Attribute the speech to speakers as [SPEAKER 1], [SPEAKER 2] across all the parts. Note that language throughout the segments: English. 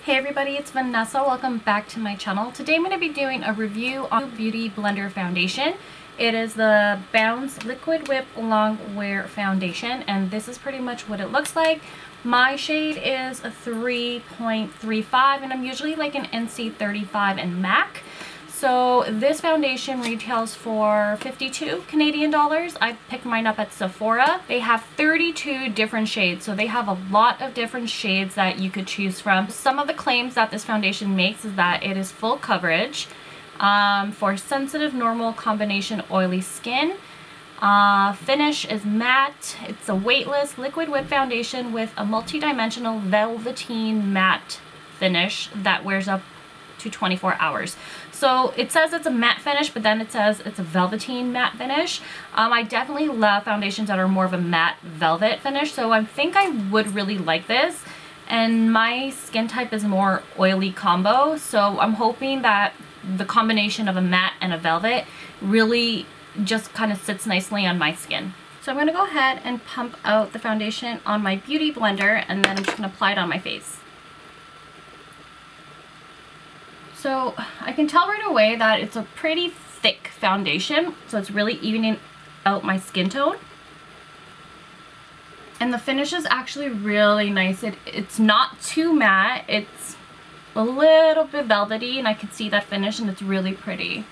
[SPEAKER 1] Hey everybody, it's Vanessa. Welcome back to my channel. Today I'm going to be doing a review on Beauty Blender foundation. It is the Bounce Liquid Whip Long Wear Foundation, and this is pretty much what it looks like. My shade is a 3.35, and I'm usually like an NC35 in MAC. So this foundation retails for 52 Canadian dollars. I picked mine up at Sephora. They have 32 different shades, so they have a lot of different shades that you could choose from. Some of the claims that this foundation makes is that it is full coverage for sensitive, normal, combination oily skin. Finish is matte. It's a weightless liquid whip foundation with a multi-dimensional velveteen matte finish that wears up to 24 hours. So it says it's a matte finish, but then it says it's a velveteen matte finish. I definitely love foundations that are more of a matte velvet finish, so I think I would really like this. And my skin type is more oily combo, so I'm hoping that the combination of a matte and a velvet really just kind of sits nicely on my skin. So I'm going to go ahead and pump out the foundation on my Beauty Blender, and then I'm just going to apply it on my face. So I can tell right away that it's a pretty thick foundation, so it's really evening out my skin tone. And the finish is actually really nice. It's not too matte, it's a little bit velvety, and I can see that finish, and it's really pretty.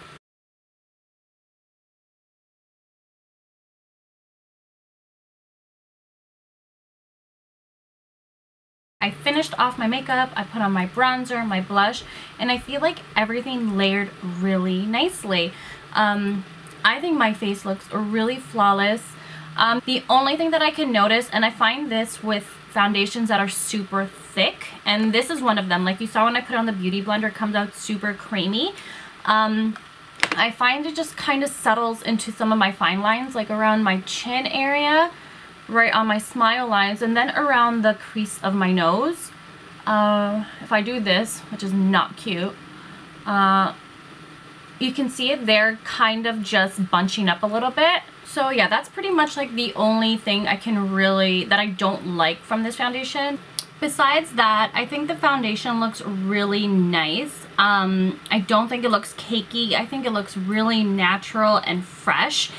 [SPEAKER 1] I finished off my makeup, I put on my bronzer, my blush, and I feel like everything layered really nicely. I think my face looks really flawless. The only thing that I can notice, and I find this with foundations that are super thick, and this is one of them. Like you saw when I put it on the Beauty Blender, it comes out super creamy. I find it just kind of settles into some of my fine lines, like around my chin area, right on my smile lines, and then around the crease of my nose. If I do this, which is not cute, you can see it there kind of just bunching up a little bit. So yeah, that's pretty much like the only thing that I don't like from this foundation. Besides that, I think the foundation looks really nice. I don't think it looks cakey. I think it looks really natural and fresh.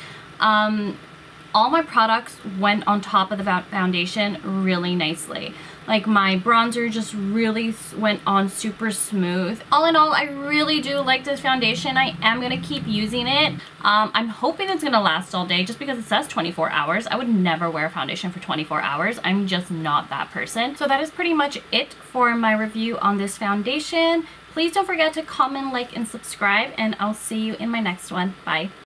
[SPEAKER 1] All my products went on top of the foundation really nicely. Like my bronzer just really went on super smooth. All in all, I really do like this foundation. I am going to keep using it. I'm hoping it's going to last all day just because it says 24 hours. I would never wear a foundation for 24 hours. I'm just not that person. So that is pretty much it for my review on this foundation. Please don't forget to comment, like, and subscribe, and I'll see you in my next one. Bye.